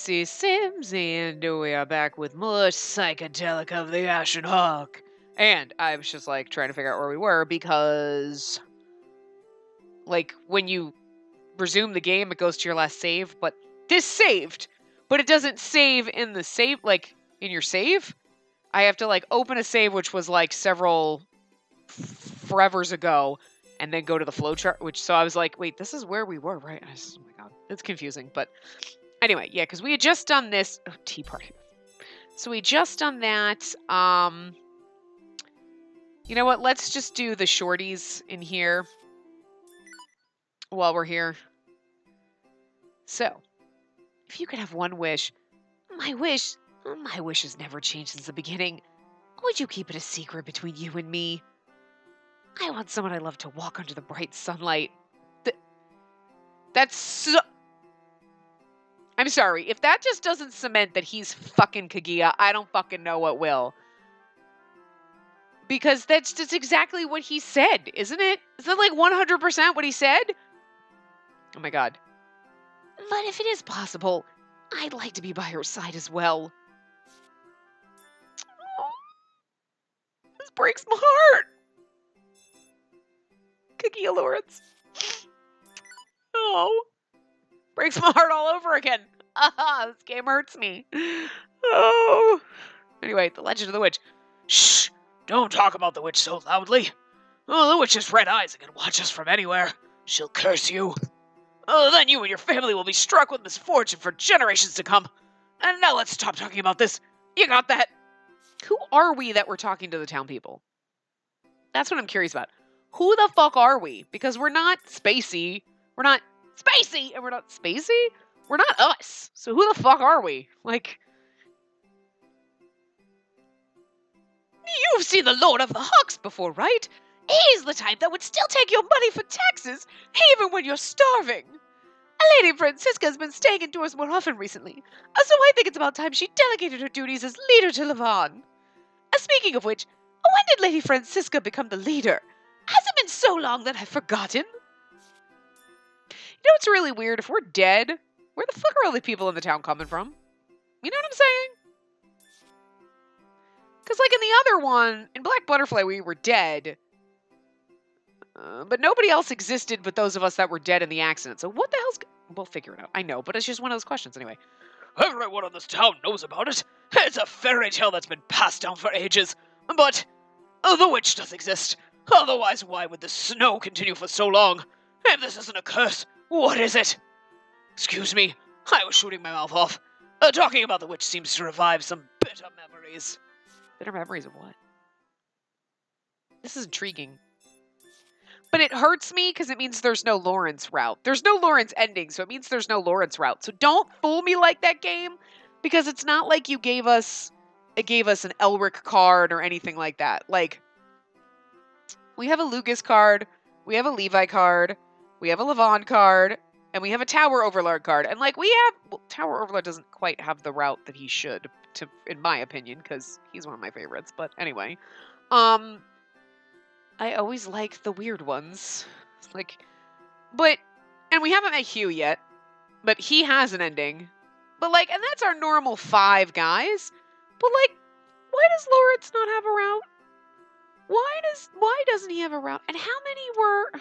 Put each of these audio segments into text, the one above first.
Spacey Sims, and we are back with more Psychedelica of the Ashen Hawk. And I was just like trying to figure out where we were because, like, when you resume the game, it goes to your last save, but this saved, but it doesn't save in the save, like, in your save. I have to, like, open a save, which was, like, several forevers ago, and then go to the flowchart, so I was like, wait, this is where we were, right? Oh my god, it's confusing, but anyway, yeah, because we had just done this, tea party. So we just done that, you know what, let's just do the shorties in here while we're here. So, if you could have one wish, my wish has never changed since the beginning. Would you keep it a secret between you and me? I want someone I love to walk under the bright sunlight. That's so... I'm sorry, if that just doesn't cement that he's fucking Kaguya, I don't fucking know what will. Because that's just exactly what he said, isn't it? Is that like 100% what he said? Oh my god. But if it is possible, I'd like to be by her side as well. Oh, this breaks my heart. Kaguya Lawrence. Oh. Breaks my heart all over again. This game hurts me. Oh. Anyway, the Legend of the Witch. Shh! Don't talk about the witch so loudly. Oh, the witch has red eyes and can watch us from anywhere. She'll curse you. Oh, then you and your family will be struck with misfortune for generations to come. And now let's stop talking about this. You got that? Who are we that we're talking to the town people? That's what I'm curious about. Who the fuck are we? Because we're not Spacey. We're not Spacey, and we're not Spacey. We're not us. So who the fuck are we? Like, you've seen the Lord of the Hawks before, right? He's the type that would still take your money for taxes, even when you're starving. Lady Francisca has been staying indoors more often recently, so I think it's about time she delegated her duties as leader to Levon. Speaking of which, when did Lady Francisca become the leader? Has it been so long that I've forgotten? You know what's really weird? If we're dead, where the fuck are all the people in the town coming from? You know what I'm saying? Because, like, in the other one, in Black Butterfly, we were dead. But nobody else existed but those of us that were dead in the accident. So what the hell's... We'll figure it out. I know, but it's just one of those questions anyway. Everyone in this town knows about it. It's a fairy tale that's been passed down for ages. But the witch does exist. Otherwise, why would the snow continue for so long? If this isn't a curse, what is it? Excuse me, I was shooting my mouth off. Talking about the witch seems to revive some bitter memories. Bitter memories of what? This is intriguing. But it hurts me because it means there's no Lawrence route. There's no Lawrence ending, so it means there's no Lawrence route. So don't fool me like that, game, because it's not like you gave us an Elric card or anything like that. Like, we have a Lucas card, we have a Levi card, we have a Levon card, and we have a Tower Overlord card. And like, Tower Overlord doesn't quite have the route that he should, in my opinion, because he's one of my favorites. But anyway, I always like the weird ones. Like, and we haven't met Hugh yet, but he has an ending. But like, and that's our normal 5 guys. But like, why does Lawrence not have a route? Why doesn't he have a route? And how many were...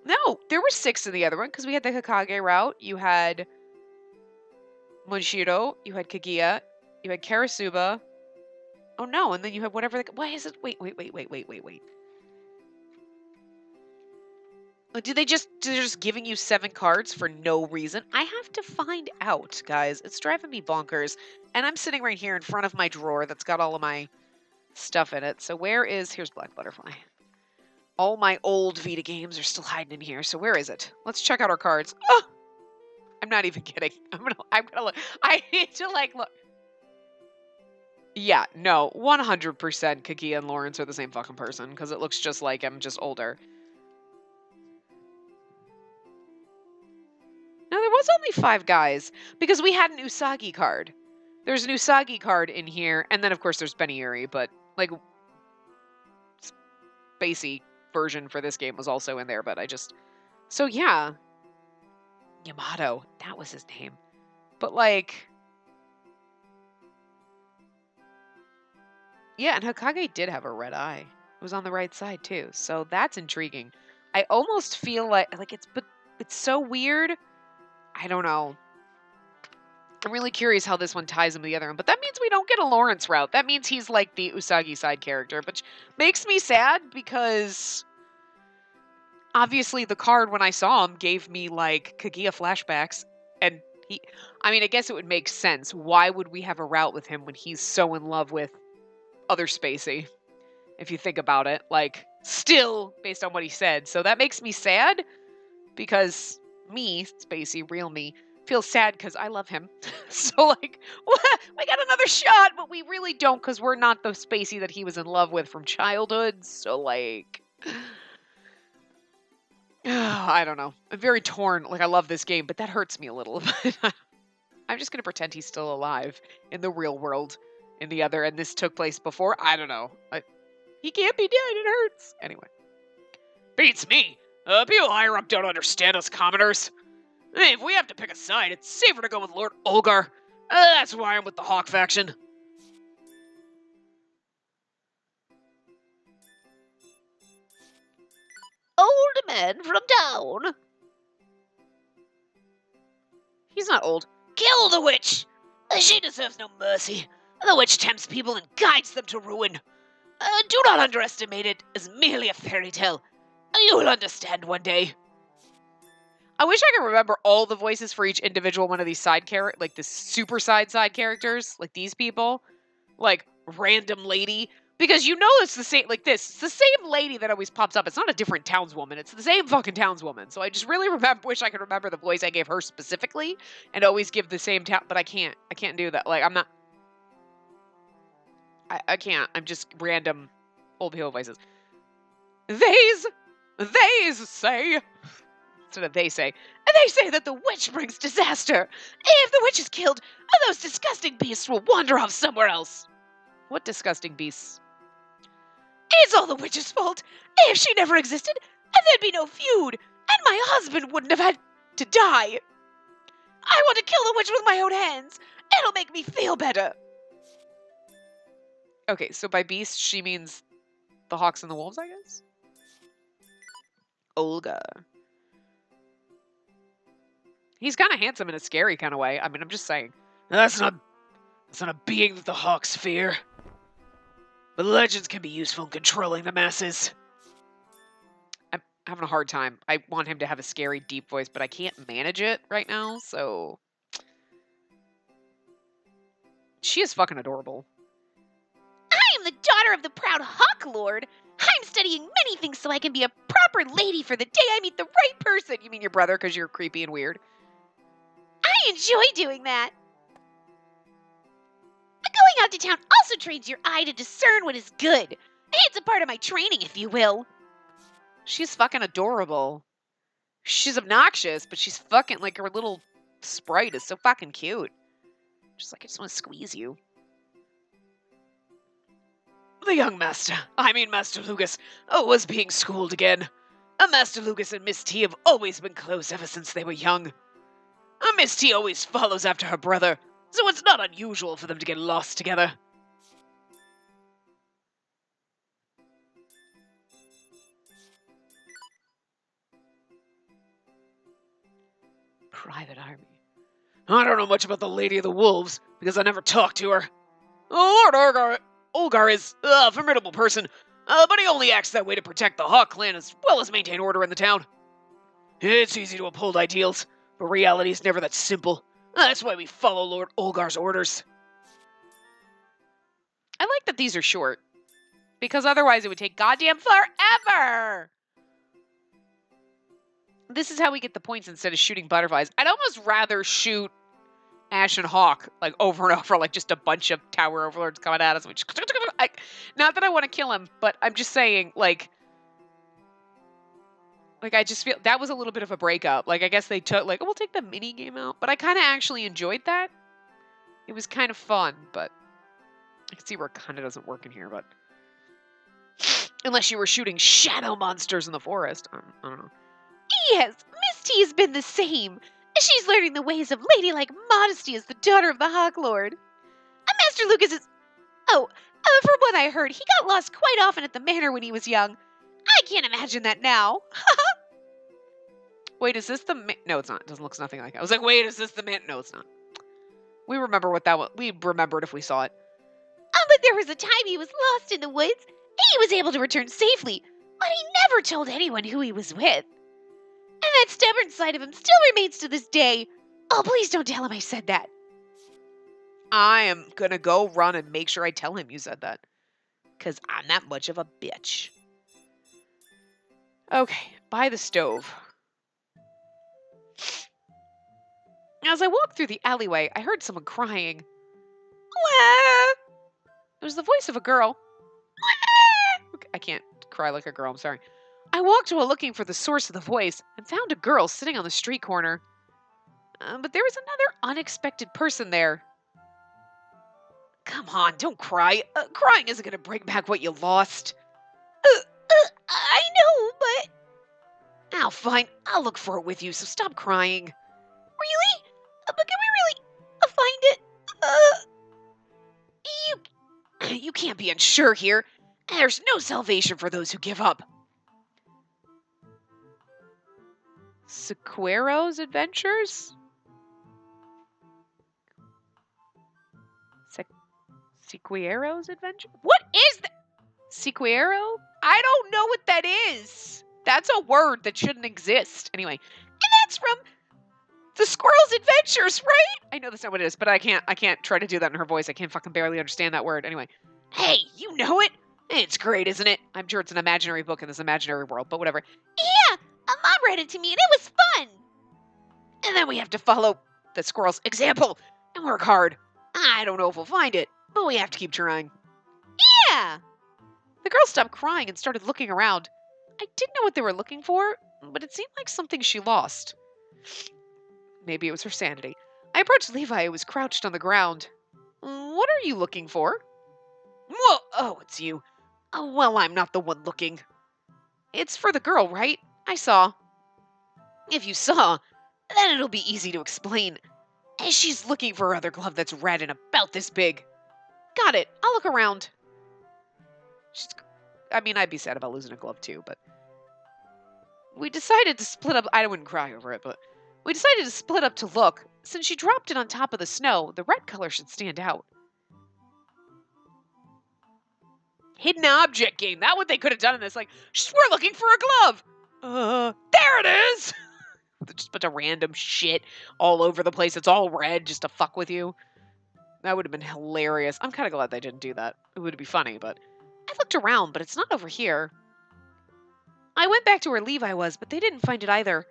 No, there were 6 in the other one, because we had the Hokage route, you had Monshiro, you had Kaguya, you had Karasuba. Oh no, and then you have whatever why is it? Wait. They're just giving you 7 cards for no reason? I have to find out, guys. It's driving me bonkers. And I'm sitting right here in front of my drawer that's got all of my stuff in it. So here's Black Butterfly. All my old Vita games are still hiding in here. So where is it? Let's check out our cards. Oh! I'm not even kidding. I'm gonna look. I need to look. Yeah, no, 100% Kaguya and Lawrence are the same fucking person, because it looks just like him, just older. No, there was only 5 guys, because we had an Usagi card. There's an Usagi card in here, and then of course there's Beniuri, but like, Spacey version for this game was also in there, but so yeah. Yamato. That was his name. But, like... Yeah, and Hokage did have a red eye. It was on the right side, too. So that's intriguing. I almost feel like it's so weird. I don't know. I'm really curious how this one ties into the other one. But that means we don't get a Lawrence route. That means he's like the Usagi side character, which makes me sad because obviously the card when I saw him gave me like Kaguya flashbacks. And I guess it would make sense. Why would we have a route with him when he's so in love with other Spacey? If you think about it, like, still based on what he said. So that makes me sad because me, Spacey, real me, feels sad because I love him. So, like, we got another shot, but we really don't because we're not the Spacey that he was in love with from childhood. So, like, I don't know. I'm very torn. Like, I love this game, but that hurts me a little. I'm just going to pretend he's still alive in the real world in the other, and this took place before. I don't know. He can't be dead. It hurts. Anyway. Beats me. People higher up don't understand us commoners. Hey, if we have to pick a side, it's safer to go with Lord Olgar. That's why I'm with the Hawk faction. Old man from town. He's not old. Kill the witch. She deserves no mercy. The witch tempts people and guides them to ruin. Do not underestimate it as merely a fairy tale. You will understand one day. I wish I could remember all the voices for each individual one of these side characters, like the super side characters, like these people, like random lady, because you know it's the same, like this, it's the same lady that always pops up. It's not a different townswoman. It's the same fucking townswoman. So I just really wish I could remember the voice I gave her specifically and always give the same but I can't do that. Like I'm not. I can't. I'm just random old people voices. Theys say, instead of they say that the witch brings disaster. If the witch is killed, those disgusting beasts will wander off somewhere else. What disgusting beasts? It's all the witch's fault. If she never existed, there'd be no feud, and my husband wouldn't have had to die. I want to kill the witch with my own hands. It'll make me feel better. Okay, so by beast, she means the hawks and the wolves, I guess? Olga. He's kind of handsome in a scary kind of way. I mean, I'm just saying. That's not a being that the hawks fear. But legends can be useful in controlling the masses. I'm having a hard time. I want him to have a scary, deep voice, but I can't manage it right now, so... She is fucking adorable. I am the daughter of the proud Hawk Lord. I'm studying many things so I can be a proper lady for the day I meet the right person. You mean your brother because you're creepy and weird? I enjoy doing that. Going out to town also trains your eye to discern what is good. It's a part of my training, if you will. She's fucking adorable. She's obnoxious, but she's fucking, like, her little sprite is so fucking cute. Just like, I just want to squeeze you. The young master, Master Lucas, was being schooled again. Master Lucas and Miss T have always been close ever since they were young. Miss T always follows after her brother, so it's not unusual for them to get lost together. Private army. I don't know much about the Lady of the Wolves, because I never talked to her. Lord Olgar is a formidable person, but he only acts that way to protect the Hawk clan as well as maintain order in the town. It's easy to uphold ideals, but reality is never that simple. That's why we follow Lord Olgar's orders. I like that these are short, because otherwise it would take goddamn forever. This is how we get the points instead of shooting butterflies. I'd almost rather shoot Ashen Hawk, like, over and over, like, just a bunch of tower overlords coming at us. Not that I want to kill him, but I'm just saying, like, I just feel that was a little bit of a breakup. Like, I guess they took, like, oh, we'll take the mini game out. But I kind of actually enjoyed that. It was kind of fun, but I can see where it kind of doesn't work in here, but unless you were shooting shadow monsters in the forest. I don't know. Yes, Miss T has been the same. She's learning the ways of ladylike modesty as the daughter of the Hawk Lord. Master Lucas is... Oh, from what I heard, he got lost quite often at the manor when he was young. I can't imagine that now. Wait, is this the No, it's not. It doesn't look nothing like it. I was like, wait, is this the man? No, it's not. We remember what that was. We remembered if we saw it. But there was a time he was lost in the woods. He was able to return safely, but he never told anyone who he was with. And that stubborn side of him still remains to this day. Oh, please don't tell him I said that. I am gonna go run and make sure I tell him you said that. Because I'm that much of a bitch. Okay, by the stove. As I walked through the alleyway, I heard someone crying. Wah! It was the voice of a girl. Wah! I can't cry like a girl, I'm sorry. I walked while looking for the source of the voice and found a girl sitting on the street corner. But there was another unexpected person there. Come on, don't cry. Crying isn't going to bring back what you lost. I know, but... Oh, fine. I'll look for it with you, so stop crying. Really? But can we really find it? You can't be unsure here. There's no salvation for those who give up. Sequeiro's Adventures? Sequeiro's Adventure? What is that? Sequiero? I don't know what that is. That's a word that shouldn't exist. Anyway, And that's from The Squirrel's Adventures, right? I know that's not what it is, but I can't try to do that in her voice. I can't fucking barely understand that word. Anyway. Hey, you know it? It's great, isn't it? I'm sure it's an imaginary book in this imaginary world, but whatever. Yeah, Mom read it to me and it was fun. And then we have to follow the squirrel's example and work hard. I don't know if we'll find it, but we have to keep trying. Yeah. The girl stopped crying and started looking around. I didn't know what they were looking for, but it seemed like something she lost. Maybe it was her sanity. I approached Levi, who was crouched on the ground. What are you looking for? Whoa! Oh, it's you. Oh, well, I'm not the one looking. It's for the girl, right? I saw. If you saw, then it'll be easy to explain. She's looking for her other glove that's red and about this big. Got it. I'll look around. I'd be sad about losing a glove too, but... We decided to split up. I wouldn't cry over it, but... We decided to split up to look. Since she dropped it on top of the snow, the red color should stand out. Hidden object game. That's what they could have done in this. Like, we're looking for a glove. There it is. Just a bunch of random shit all over the place. It's all red just to fuck with you. That would have been hilarious. I'm kind of glad they didn't do that. It would be funny, but... I looked around, but it's not over here. I went back to where Levi was, but they didn't find it either.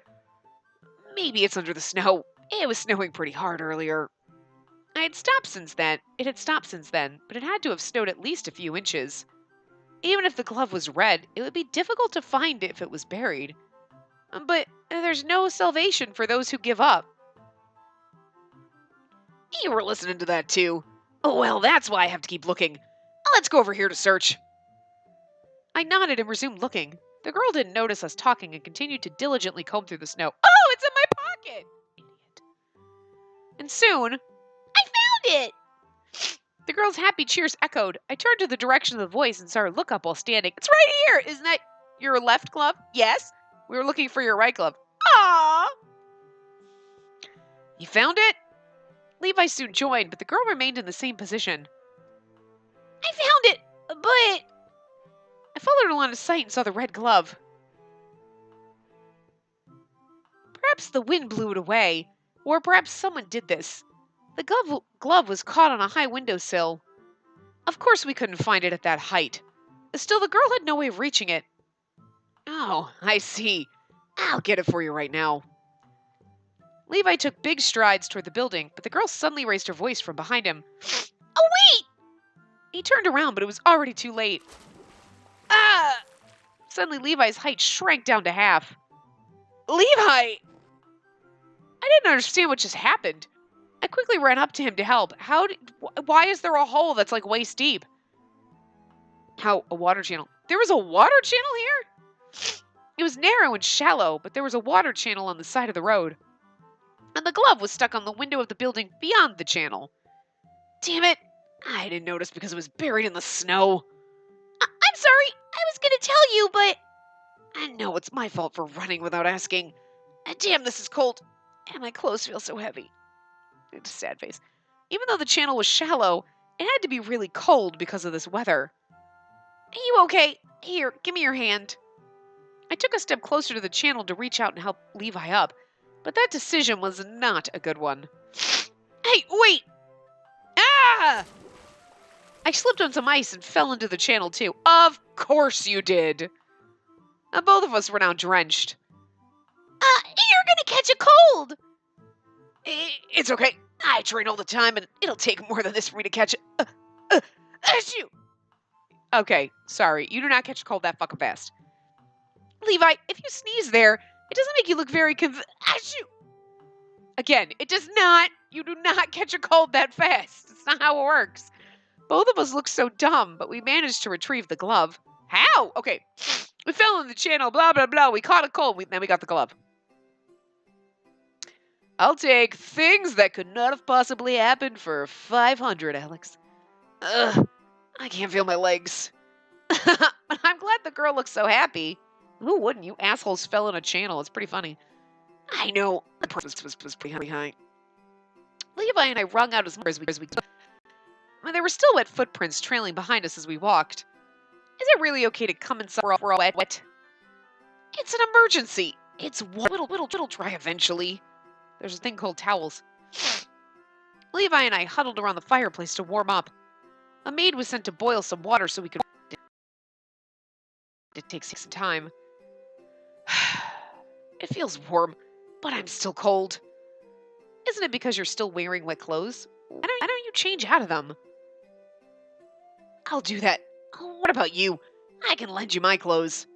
Maybe it's under the snow. It was snowing pretty hard earlier. It had stopped since then, but it had to have snowed at least a few inches. Even if the glove was red, it would be difficult to find if it was buried. But there's no salvation for those who give up. You were listening to that too. Oh, well, that's why I have to keep looking. Let's go over here to search. I nodded and resumed looking. The girl didn't notice us talking and continued to diligently comb through the snow. Oh, it's in my pocket! Idiot. And soon, I found it. The girl's happy cheers echoed. I turned to the direction of the voice and saw her look up while standing. It's right here! Isn't that your left glove? Yes. We were looking for your right glove. Aww! You found it? Levi soon joined, but the girl remained in the same position. I found it, but... I followed her line of sight and saw the red glove. Perhaps the wind blew it away, or perhaps someone did this. The glove was caught on a high windowsill. Of course we couldn't find it at that height. Still, the girl had no way of reaching it. Oh, I see. I'll get it for you right now. Levi took big strides toward the building, but the girl suddenly raised her voice from behind him. Oh, wait! He turned around, but it was already too late. Ah! Suddenly, Levi's height shrank down to half. Levi! I didn't understand what just happened. I quickly ran up to him to help. Why is there a hole that's like waist deep? How, a water channel? There was a water channel here? It was narrow and shallow, but there was a water channel on the side of the road. and the glove was stuck on the window of the building beyond the channel. Damn it! I didn't notice because it was buried in the snow. I'm sorry, I was gonna tell you, but I know it's my fault for running without asking. Damn, this is cold. And my clothes feel so heavy. It's a sad face. Even though the channel was shallow, it had to be really cold because of this weather. Are you okay? Here, give me your hand. I took a step closer to the channel to reach out and help Levi up, but that decision was not a good one. Hey, wait! Ah! I slipped on some ice and fell into the channel too. Of course you did. Both of us were now drenched. you're gonna catch a cold! It's okay. I train all the time, and it'll take more than this for me to catch it. Achoo! Okay, sorry. You do not catch a cold that fucking fast. Levi, if you sneeze there, it doesn't make you look very Achoo! Again, it does not. You do not catch a cold that fast. It's not how it works. Both of us looked so dumb, but we managed to retrieve the glove. How? Okay. We fell in the channel, blah, blah, blah. We caught a cold, then we got the glove. I'll take things that could not have possibly happened for 500, Alex. Ugh, I can't feel my legs. But I'm glad the girl looks so happy. Who wouldn't? You assholes fell in a channel. It's pretty funny. I know. The price was pretty high. Levi and I wrung out as much as we could. There were still wet footprints trailing behind us as we walked. Is it really okay to come inside where we're all wet? It's an emergency. It's it'll dry eventually. There's a thing called towels. Levi and I huddled around the fireplace to warm up. A maid was sent to boil some water so we could... It takes some time. It feels warm, but I'm still cold. Isn't it because you're still wearing wet clothes? Why don't you change out of them? I'll do that. Oh, what about you? I can lend you my clothes.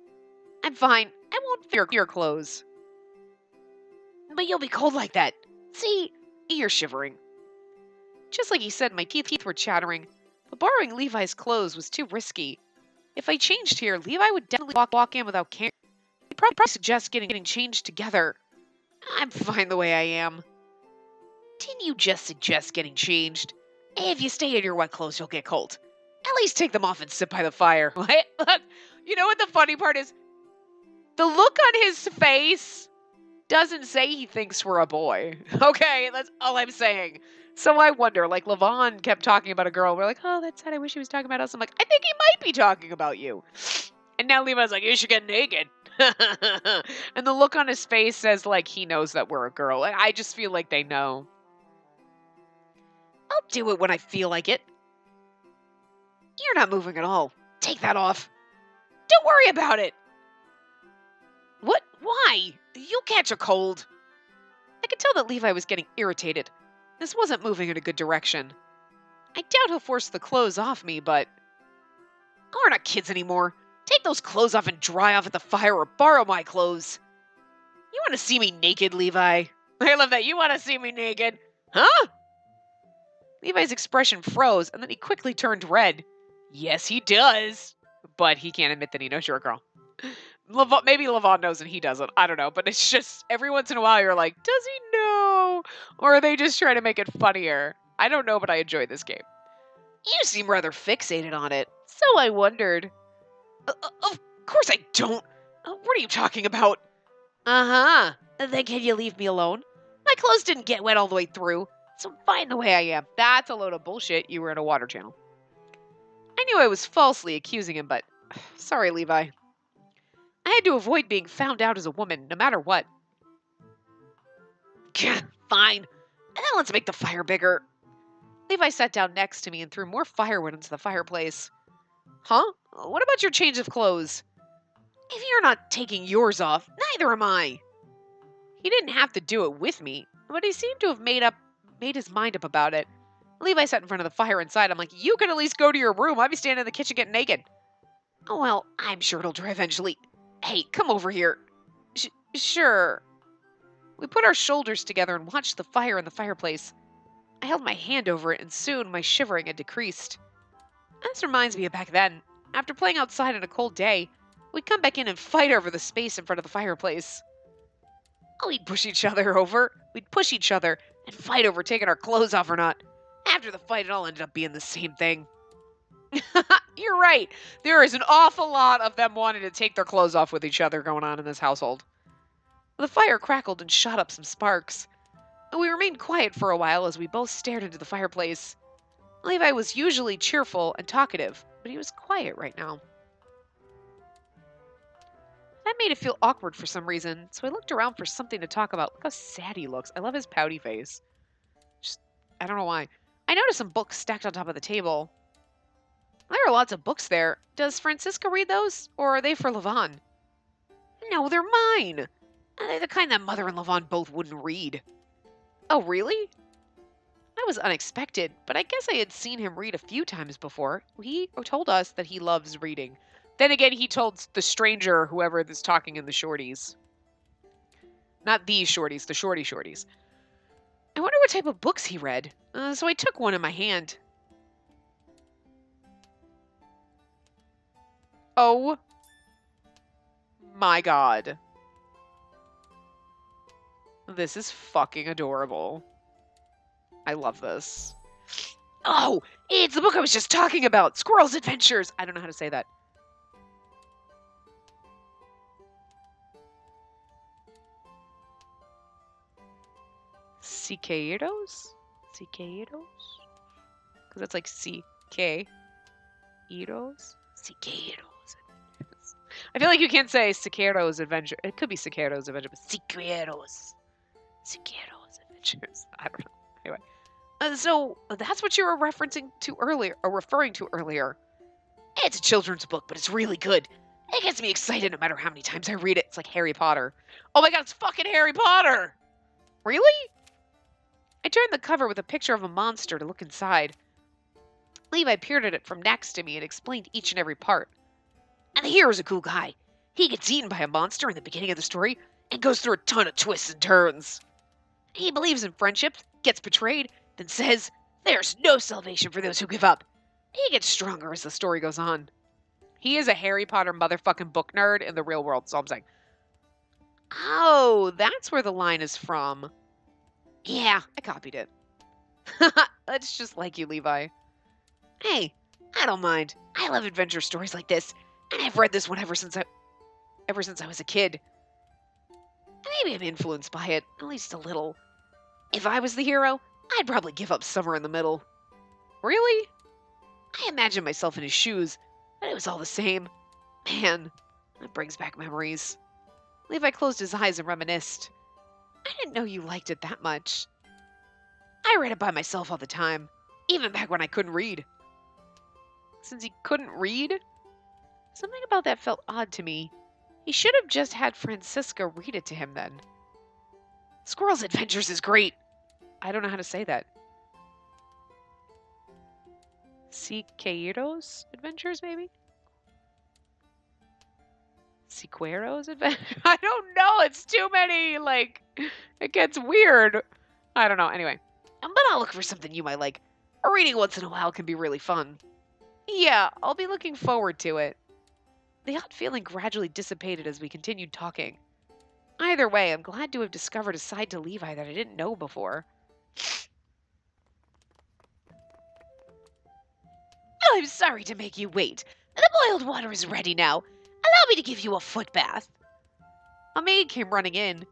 I'm fine. I won't fear your clothes. But you'll be cold like that. See, you're shivering. Just like he said, my teeth were chattering, but borrowing Levi's clothes was too risky. If I changed here, Levi would definitely walk in without caring. He'd probably suggest getting changed together. I'm fine the way I am. Didn't you just suggest getting changed? If you stay in your wet clothes, you'll get cold. At least take them off and sit by the fire. What? Look, you know what the funny part is? The look on his face doesn't say he thinks we're a boy. Okay, that's all I'm saying. So I wonder, like, Levon kept talking about a girl. We're like, oh, that's sad. I wish he was talking about us. I'm like, I think he might be talking about you. And now Levi's like, you should get naked. And the look on his face says, like, he knows that we're a girl. And I just feel like they know. I'll do it when I feel like it. You're not moving at all. Take that off. Don't worry about it. What? Why? You'll catch a cold. I could tell that Levi was getting irritated. This wasn't moving in a good direction. I doubt he'll force the clothes off me, but... We're not kids anymore. Take those clothes off and dry off at the fire or borrow my clothes. You want to see me naked, Levi? I love that. You want to see me naked? Huh? Levi's expression froze, and then he quickly turned red. Yes, he does. But he can't admit that he knows you're a girl. Maybe Levon knows and he doesn't. I don't know. But it's just, every once in a while, you're like, does he know? Or are they just trying to make it funnier? I don't know, but I enjoy this game. You seem rather fixated on it. So I wondered. Of course I don't. What are you talking about? Uh-huh. Then can you leave me alone? My clothes didn't get wet all the way through, so I'm fine the way I am. That's a load of bullshit. You were in a water channel. I knew I was falsely accusing him, but sorry, Levi. I had to avoid being found out as a woman, no matter what. Fine. And then let's make the fire bigger. Levi sat down next to me and threw more firewood into the fireplace. Huh? What about your change of clothes? If you're not taking yours off, neither am I. He didn't have to do it with me, but he seemed to have made his mind up about it. Levi sat in front of the fire inside. I'm like, you can at least go to your room. I'd be standing in the kitchen getting naked. Oh, well, I'm sure it'll dry eventually. Hey, come over here. Sure. We put our shoulders together and watched the fire in the fireplace. I held my hand over it, and soon my shivering had decreased. This reminds me of back then. After playing outside on a cold day, we'd come back in and fight over the space in front of the fireplace. Oh, we'd push each other over. We'd push each other and fight over taking our clothes off or not. After the fight, it all ended up being the same thing. You're right. There is an awful lot of them wanting to take their clothes off with each other going on in this household. The fire crackled and shot up some sparks. We remained quiet for a while as we both stared into the fireplace. Levi was usually cheerful and talkative, but he was quiet right now. That made it feel awkward for some reason, so I looked around for something to talk about. Look how sad he looks. I love his pouty face. I don't know why. I noticed some books stacked on top of the table. There are lots of books there. Does Francisca read those, or are they for Levon? No, they're mine. They're the kind that Mother and Levon both wouldn't read. Oh, really? That was unexpected, but I guess I had seen him read a few times before. He told us that he loves reading. Then again, he told the stranger, whoever is talking in the shorties. Not these shorties, the shorties. I wonder what type of books he read. So I took one in my hand. Oh my god. This is fucking adorable. I love this. Oh, it's the book I was just talking about. Squirrel's Adventures. I don't know how to say that. Cicados? Cicados? Because that's like C-K. Cicados? Cicados. I feel like you can't say Cicados Adventure. It could be Cicados Adventure, but Cicados. Cicados Adventures. I don't know. Anyway. So that's what you were referring to earlier. It's a children's book, but it's really good. It gets me excited no matter how many times I read it. It's like Harry Potter. Oh my god, it's fucking Harry Potter! Really? I turned the cover with a picture of a monster to look inside. Levi peered at it from next to me and explained each and every part. And the hero's a cool guy. He gets eaten by a monster in the beginning of the story and goes through a ton of twists and turns. He believes in friendship, gets betrayed, then says, "There's no salvation for those who give up." He gets stronger as the story goes on. He is a Harry Potter motherfucking book nerd in the real world, so I'm saying. Oh, that's where the line is from. Yeah, I copied it. That's just like you, Levi. Hey, I don't mind. I love adventure stories like this, and I've read this one ever since I was a kid. Maybe I'm influenced by it, at least a little. If I was the hero, I'd probably give up somewhere in the middle. Really? I imagine myself in his shoes, but it was all the same. Man, that brings back memories. Levi closed his eyes and reminisced. I didn't know you liked it that much. I read it by myself all the time, even back when I couldn't read. Since he couldn't read? Something about that felt odd to me. He should have just had Francisca read it to him then. Squirrel's Adventures is great. I don't know how to say that. Siqueiros Adventures, maybe? Siqueiros Adventures? I don't know. It's too many. Like, it gets weird. I don't know. Anyway. But I'll look for something you might like. A reading once in a while can be really fun. Yeah, I'll be looking forward to it. The odd feeling gradually dissipated as we continued talking. Either way, I'm glad to have discovered a side to Levi that I didn't know before. I'm sorry to make you wait. The boiled water is ready now. Allow me to give you a foot bath. A maid came running in.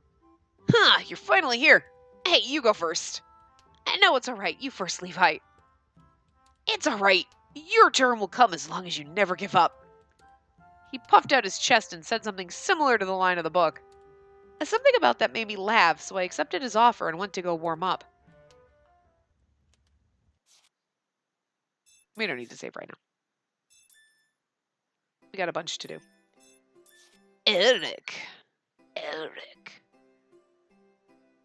Huh, you're finally here. Hey, you go first. No, it's all right. You first, Levi. It's all right. Your turn will come as long as you never give up. He puffed out his chest and said something similar to the line of the book. Something about that made me laugh, so I accepted his offer and went to go warm up. We don't need to save right now. We got a bunch to do. Eric.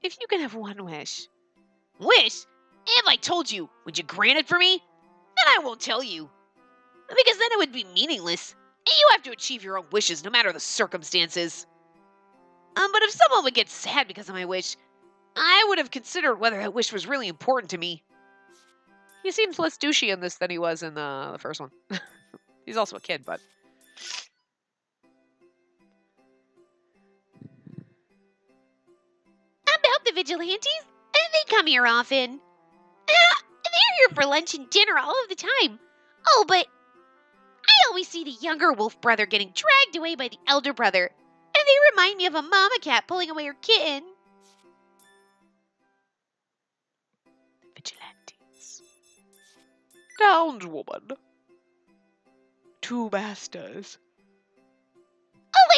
If you can have one wish. Wish? If I told you, would you grant it for me? Then I won't tell you. Because then it would be meaningless. And you have to achieve your own wishes no matter the circumstances. But if someone would get sad because of my wish, I would have considered whether that wish was really important to me. He seems less douchey in this than he was in the first one. He's also a kid, but... the vigilantes? They come here often. They're here for lunch and dinner all of the time. Oh, but I always see the younger wolf brother getting dragged away by the elder brother, and they remind me of a mama cat pulling away her kitten. Vigilantes. Downed woman. Two masters.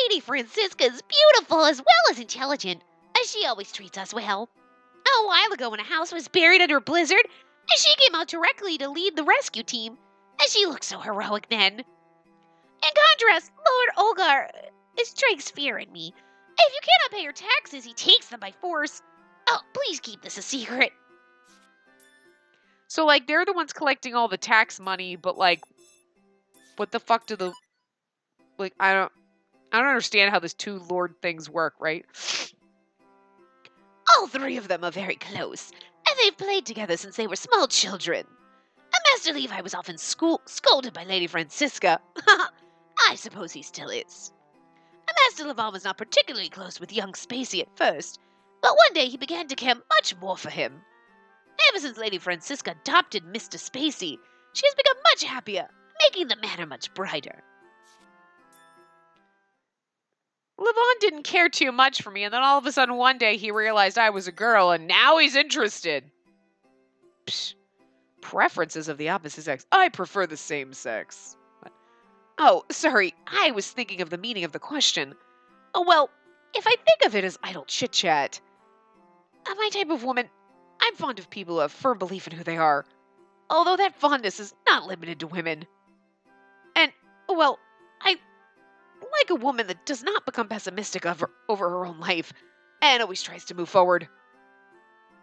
Lady Francisca's beautiful as well as intelligent, as she always treats us well. A while ago when a house was buried under a blizzard, and she came out directly to lead the rescue team, and she looked so heroic then. In contrast, Lord Olgar strikes fear in me. If you cannot pay your taxes, he takes them by force. Oh, please keep this a secret. So, like, they're the ones collecting all the tax money, but, like, what the fuck do the... Like, I don't understand how these two lord things work, right? All three of them are very close, and they've played together since they were small children. Master Levi was often scolded by Lady Francisca. I suppose he still is. Master Levon was not particularly close with young Spacey at first, but one day he began to care much more for him. Ever since Lady Francisca adopted Mr. Spacey, she has become much happier, making the manor much brighter. Levon didn't care too much for me, and then all of a sudden one day he realized I was a girl, and now he's interested. Psh. Preferences of the opposite sex. I prefer the same sex. What? Oh, sorry, I was thinking of the meaning of the question. Oh, well, if I think of it as idle chit-chat, my type of woman, I'm fond of people who have firm belief in who they are, although that fondness is not limited to women. And, well, I like a woman that does not become pessimistic over her own life and always tries to move forward.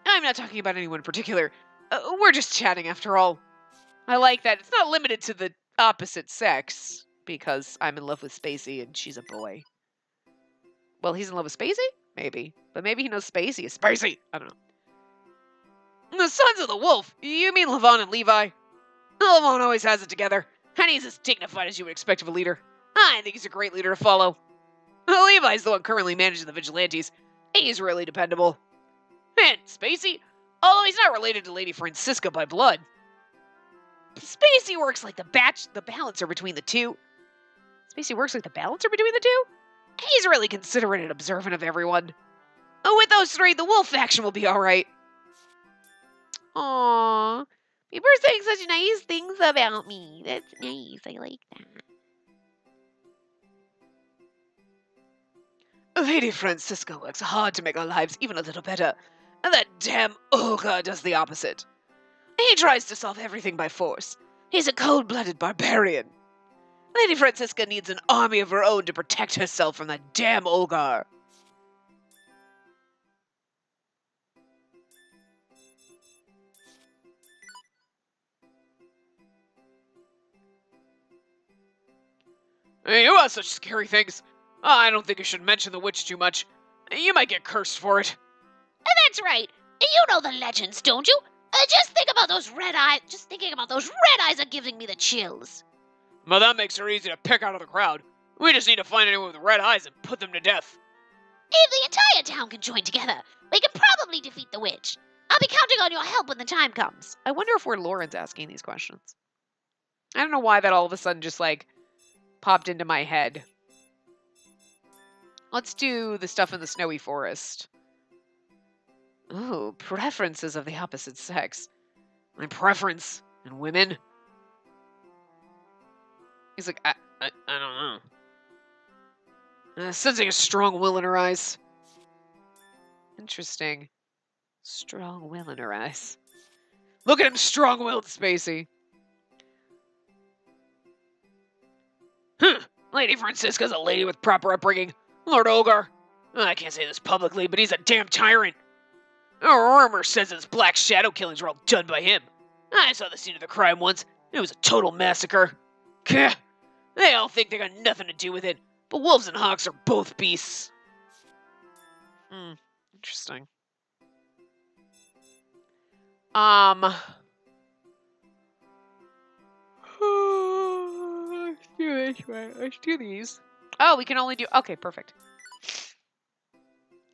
I'm not talking about anyone in particular. We're just chatting after all. I like that. It's not limited to the opposite sex, because I'm in love with Spacey and she's a boy. Well, he's in love with Spacey? Maybe. But maybe he knows Spacey is Spacey. I don't know. The Sons of the Wolf? You mean Levon and Levi? Levon always has it together, and he's as dignified as you would expect of a leader. I think he's a great leader to follow. Levi's the one currently managing the vigilantes. He's really dependable. And Spacey, although he's not related to Lady Francisca by blood, Spacey works like the balancer between the two. Spacey works like the balancer between the two? He's really considerate and observant of everyone. With those three, the wolf faction will be alright. Aww. People are saying such nice things about me. That's nice. I like that. Lady Francisca works hard to make our lives even a little better, and that damn ogre does the opposite. He tries to solve everything by force. He's a cold-blooded barbarian. Lady Francisca needs an army of her own to protect herself from that damn ogre. You are such scary things. I don't think you should mention the witch too much. You might get cursed for it. That's right. You know the legends, don't you? Just think about those red eyes. Just thinking about those red eyes are giving me the chills. Well, that makes her easy to pick out of the crowd. We just need to find anyone with red eyes and put them to death. If the entire town can join together, we can probably defeat the witch. I'll be counting on your help when the time comes. I wonder if we're Lauren's asking these questions. I don't know why that all of a sudden just, like, popped into my head. Let's do the stuff in the snowy forest. Oh, preferences of the opposite sex. My preference in women? He's like, I don't know. Sensing a strong will in her eyes. Interesting. Strong will in her eyes. Look at him, strong-willed, Spacey. Lady Francisca's a lady with proper upbringing. Lord Ogre. I can't say this publicly, but he's a damn tyrant. A rumor says his black shadow killings were all done by him. I saw the scene of the crime once. It was a total massacre. Gah. They all think they got nothing to do with it, but wolves and hawks are both beasts. Interesting. Let's do this way. Let's do these. Oh, we can only do... Okay, perfect.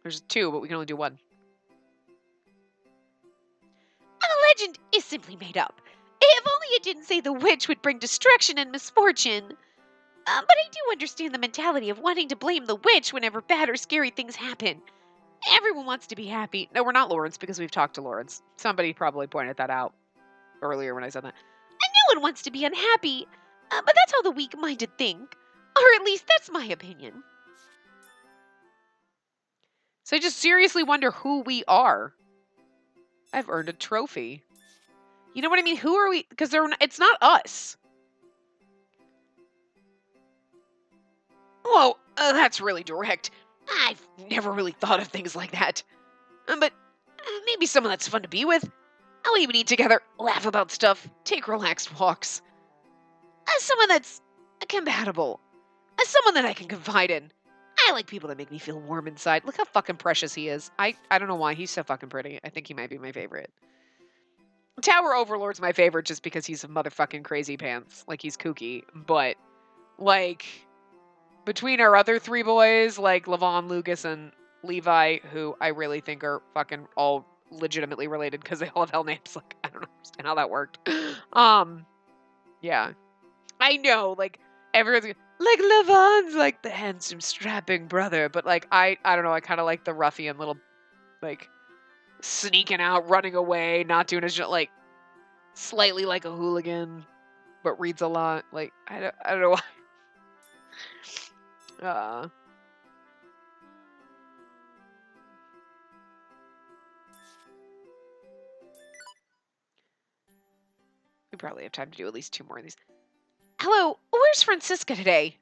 There's two, but we can only do one. legend is simply made up. If only it didn't say the witch would bring destruction and misfortune. But I do understand the mentality of wanting to blame the witch whenever bad or scary things happen. Everyone wants to be happy. No, we're not Lawrence because we've talked to Lawrence. Somebody probably pointed that out earlier when I said that. And no one wants to be unhappy. But that's how the weak-minded think. Or at least that's my opinion. So I just seriously wonder who we are. I've earned a trophy. You know what I mean? Who are we? Because it's not us. Whoa, that's really direct. I've never really thought of things like that. But maybe someone that's fun to be with. I'll even eat together, laugh about stuff, take relaxed walks. Someone that's compatible. Someone that I can confide in. I like people that make me feel warm inside. Look how fucking precious he is. I don't know why. He's so fucking pretty. I think he might be my favorite. Tower Overlord's my favorite just because he's a motherfucking crazy pants. Like, he's kooky. But, like, between our other three boys, like Levon, Lucas, and Levi, who I really think are fucking all legitimately related because they all have hell names. Like, I don't understand how that worked. Yeah. I know, like, everyone's like, Levon's like the handsome, strapping brother, but, like, I don't know, I kind of like the ruffian little, like, sneaking out, running away, not doing his, like, slightly like a hooligan, but reads a lot. Like, I don't know why. We probably have time to do at least 2 more of these. Hello, where's Francisca today?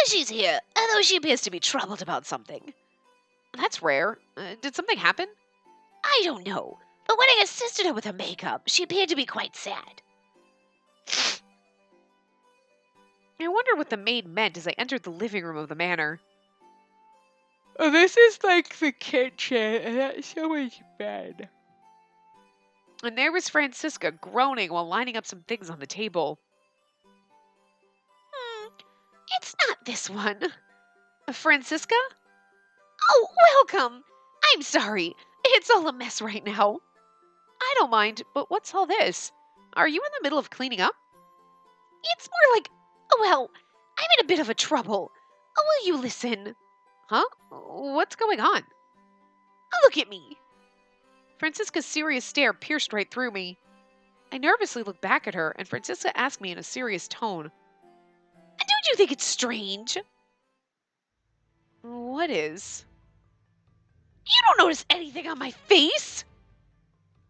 She's here, although she appears to be troubled about something. That's rare. Did something happen? I don't know, but when I assisted her with her makeup, she appeared to be quite sad. I wonder what the maid meant as I entered the living room of the manor. Oh, this is like the kitchen, and that's someone's bed. And there was Francisca groaning while lining up some things on the table. It's not this one. Francisca? Oh, welcome. I'm sorry. It's all a mess right now. I don't mind, but what's all this? Are you in the middle of cleaning up? It's more like, well, I'm in a bit of a trouble. Will you listen? Huh? What's going on? Look at me. Francisca's serious stare pierced right through me. I nervously looked back at her, and Francisca asked me in a serious tone. Don't you think it's strange? What is? You don't notice anything on my face?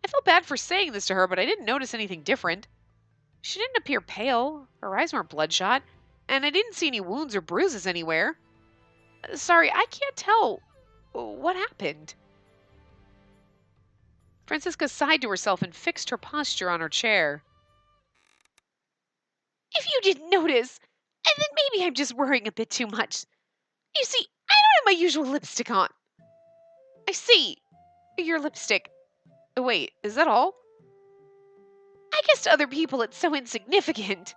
I felt bad for saying this to her, but I didn't notice anything different. She didn't appear pale, her eyes weren't bloodshot, and I didn't see any wounds or bruises anywhere. Sorry, I can't tell. What happened? Francisca sighed to herself and fixed her posture on her chair. If you didn't notice, and then maybe I'm just worrying a bit too much. You see, I don't have my usual lipstick on. I see. Your lipstick. Wait, is that all? I guess to other people it's so insignificant.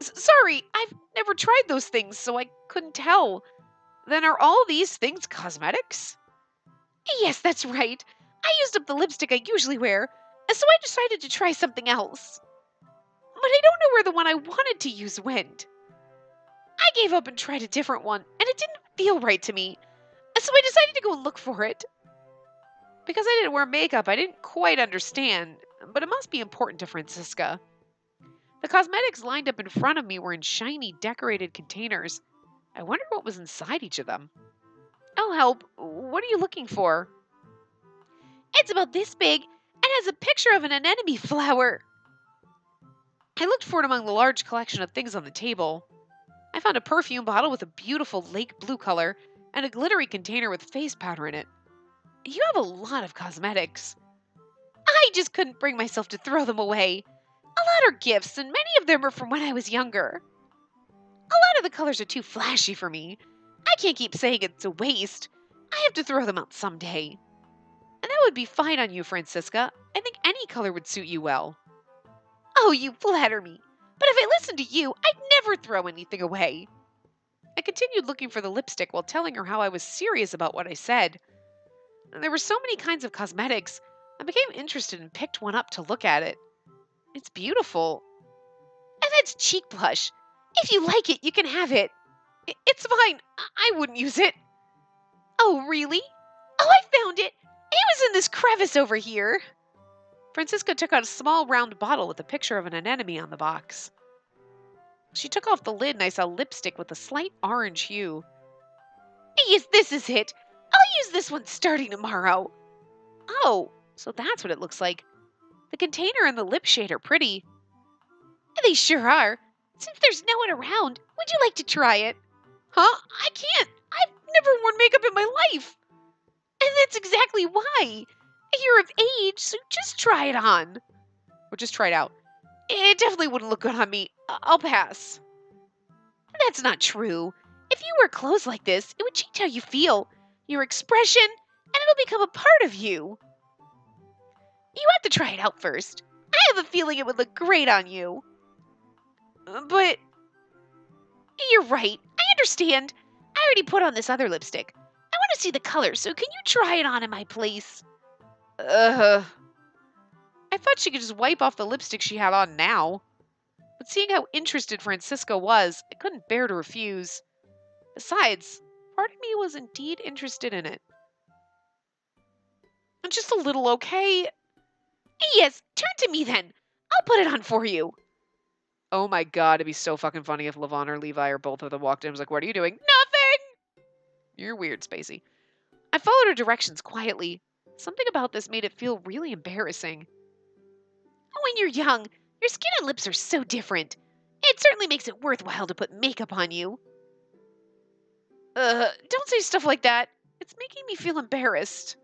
Sorry, I've never tried those things, so I couldn't tell. Then are all these things cosmetics? Yes, that's right. I used up the lipstick I usually wear, so I decided to try something else. But I don't know where the one I wanted to use went. I gave up and tried a different one, and it didn't feel right to me, so I decided to go and look for it. Because I didn't wear makeup, I didn't quite understand, but it must be important to Francisca. The cosmetics lined up in front of me were in shiny, decorated containers. I wonder what was inside each of them. I'll help. What are you looking for? It's about this big and has a picture of an anemone flower. I looked for it among the large collection of things on the table. I found a perfume bottle with a beautiful lake blue color and a glittery container with face powder in it. You have a lot of cosmetics. I just couldn't bring myself to throw them away. A lot are gifts, and many of them are from when I was younger. A lot of the colors are too flashy for me. I can't keep saying it's a waste. I have to throw them out someday. And that would be fine on you, Francisca. I think any color would suit you well. Oh, you flatter me. But if I listened to you, I'd never throw anything away. I continued looking for the lipstick while telling her how I was serious about what I said. There were so many kinds of cosmetics. I became interested and picked one up to look at it. It's beautiful. And that's cheek blush. If you like it, you can have it. It's fine. I wouldn't use it. Oh, really? Oh, I found it. It was in this crevice over here. Francisca took out a small round bottle with a picture of an anemone on the box. She took off the lid and I saw lipstick with a slight orange hue. Yes, this is it. I'll use this one starting tomorrow. Oh, so that's what it looks like. The container and the lip shade are pretty. They sure are. Since there's no one around, would you like to try it? Huh? I can't. I've never worn makeup in my life. And that's exactly why. You're of age, so just try it on. Or just try it out. It definitely wouldn't look good on me. I'll pass. That's not true. If you wear clothes like this, it would change how you feel, your expression, and it'll become a part of you. You have to try it out first. I have a feeling it would look great on you. But you're right. I understand. I already put on this other lipstick. I want to see the color, so can you try it on in my place? I thought she could just wipe off the lipstick she had on now. But seeing how interested Francisca was, I couldn't bear to refuse. Besides, part of me was indeed interested in it. Just a little, okay? Yes, turn to me then. I'll put it on for you. Oh my god, it'd be so fucking funny if Levon or Levi or both of them walked in and was like, what are you doing? Nothing! You're weird, Spacey. I followed her directions quietly. Something about this made it feel really embarrassing. When you're young, your skin and lips are so different. It certainly makes it worthwhile to put makeup on you. Don't say stuff like that. It's making me feel embarrassed.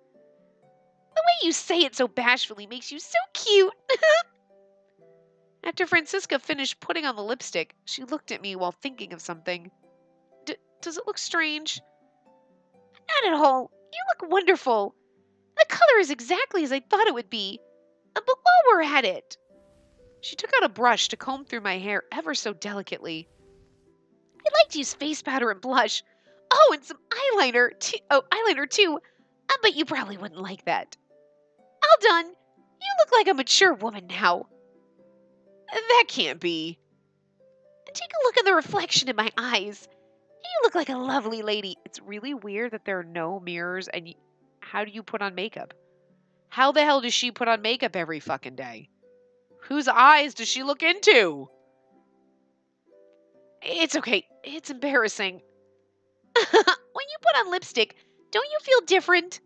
The way you say it so bashfully makes you so cute. After Francisca finished putting on the lipstick, she looked at me while thinking of something. Does it look strange? Not at all. You look wonderful. The color is exactly as I thought it would be. But while we're at it... She took out a brush to comb through my hair ever so delicately. I'd like to use face powder and blush. Oh, and some eyeliner, too. But you probably wouldn't like that. All done. You look like a mature woman now. That can't be. Take a look at the reflection in my eyes. You look like a lovely lady. It's really weird that there are no mirrors, and how do you put on makeup? How the hell does she put on makeup every fucking day? Whose eyes does she look into? It's okay. It's embarrassing. When you put on lipstick, don't you feel different?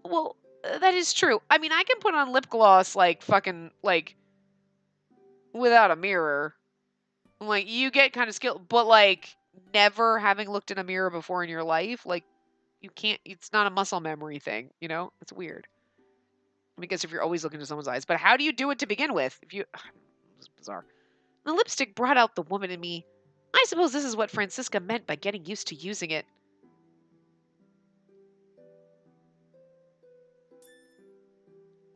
Well, that is true. I mean, I can put on lip gloss without a mirror. Like, you get kind of skilled, but never having looked in a mirror before in your life, you can't, it's not a muscle memory thing, you know? It's weird. I guess if you're always looking into someone's eyes, but how do you do it to begin with? It's bizarre. The lipstick brought out the woman in me. I suppose this is what Francisca meant by getting used to using it.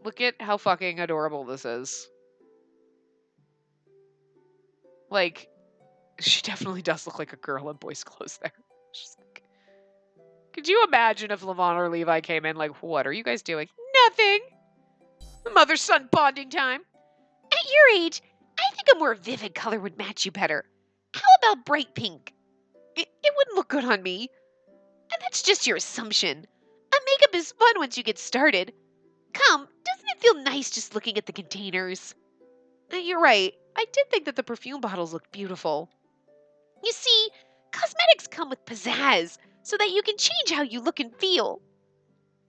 Look at how fucking adorable this is. She definitely does look like a girl in boys' clothes there. Could you imagine if Levon or Levi came in what are you guys doing? Nothing. Mother-son bonding time. At your age, I think a more vivid color would match you better. How about bright pink? It wouldn't look good on me. And that's just your assumption. Makeup is fun once you get started. Come, doesn't it feel nice just looking at the containers? You're right. I did think that the perfume bottles looked beautiful. You see, cosmetics come with pizzazz, so that you can change how you look and feel.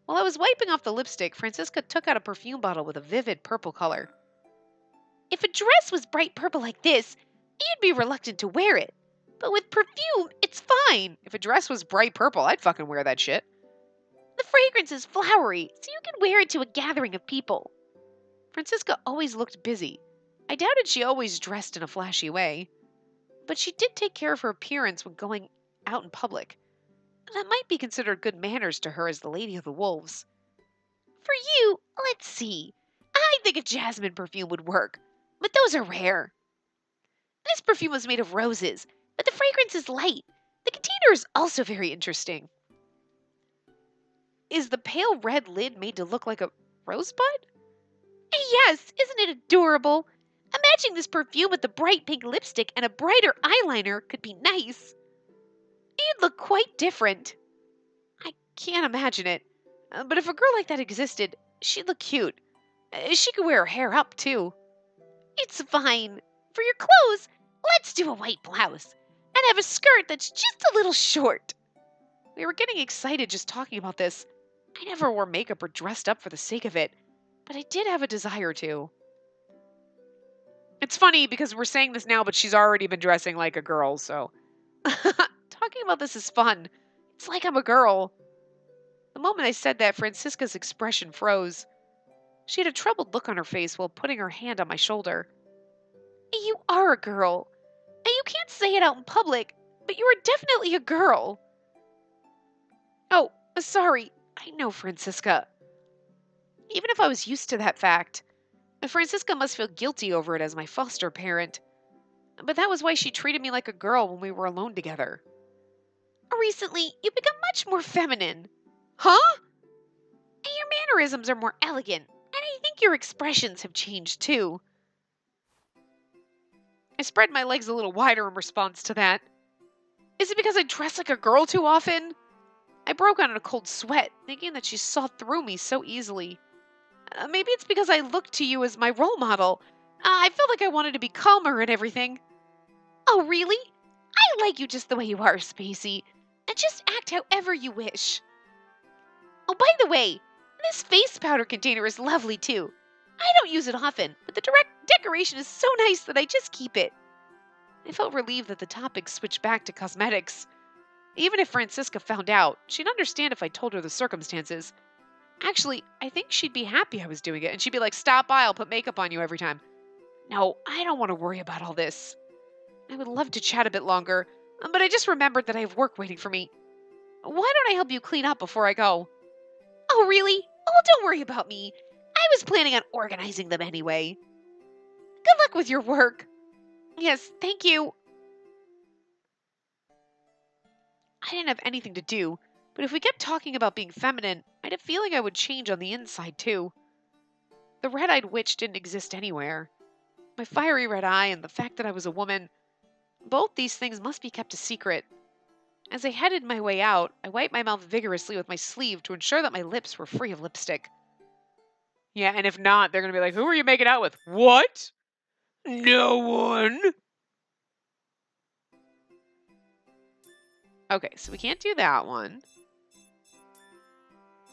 While I was wiping off the lipstick, Francisca took out a perfume bottle with a vivid purple color. If a dress was bright purple like this, you'd be reluctant to wear it. But with perfume, it's fine. If a dress was bright purple, I'd fucking wear that shit. The fragrance is flowery, so you can wear it to a gathering of people. Francisca always looked busy. I doubted she always dressed in a flashy way. But she did take care of her appearance when going out in public. That might be considered good manners to her as the Lady of the Wolves. For you, let's see. I think a jasmine perfume would work, but those are rare. This perfume was made of roses, but the fragrance is light. The container is also very interesting. Is the pale red lid made to look like a rosebud? Yes, isn't it adorable? Matching this perfume with the bright pink lipstick and a brighter eyeliner could be nice. You'd look quite different. I can't imagine it. But if a girl like that existed, she'd look cute. She could wear her hair up, too. It's fine. For your clothes, let's do a white blouse and have a skirt that's just a little short. We were getting excited just talking about this. I never wore makeup or dressed up for the sake of it, but I did have a desire to. It's funny because we're saying this now, but she's already been dressing like a girl, so. Talking about this is fun. It's like I'm a girl. The moment I said that, Francisca's expression froze. She had a troubled look on her face while putting her hand on my shoulder. You are a girl. And you can't say it out in public, but you are definitely a girl. Oh, sorry. I know, Francisca. Even if I was used to that fact, Francisca must feel guilty over it as my foster parent. But that was why she treated me like a girl when we were alone together. Recently, you've become much more feminine. Huh? And your mannerisms are more elegant, and I think your expressions have changed too. I spread my legs a little wider in response to that. Is it because I dress like a girl too often? I broke out in a cold sweat, thinking that she saw through me so easily. Maybe it's because I looked to you as my role model. I felt like I wanted to be calmer and everything. Oh, really? I like you just the way you are, Spacey. And just act however you wish. Oh, by the way, this face powder container is lovely too. I don't use it often, but the direct decoration is so nice that I just keep it. I felt relieved that the topic switched back to cosmetics. Even if Francisca found out, she'd understand if I told her the circumstances. Actually, I think she'd be happy I was doing it, and she'd be like, stop by, I'll put makeup on you every time. No, I don't want to worry about all this. I would love to chat a bit longer, but I just remembered that I have work waiting for me. Why don't I help you clean up before I go? Oh, really? Oh, don't worry about me. I was planning on organizing them anyway. Good luck with your work. Yes, thank you. I didn't have anything to do, but if we kept talking about being feminine, I had a feeling I would change on the inside, too. The red-eyed witch didn't exist anywhere. My fiery red eye and the fact that I was a woman, both these things must be kept a secret. As I headed my way out, I wiped my mouth vigorously with my sleeve to ensure that my lips were free of lipstick. Yeah, and if not, they're going to be like, who are you making out with? What? No one. Okay, so we can't do that one.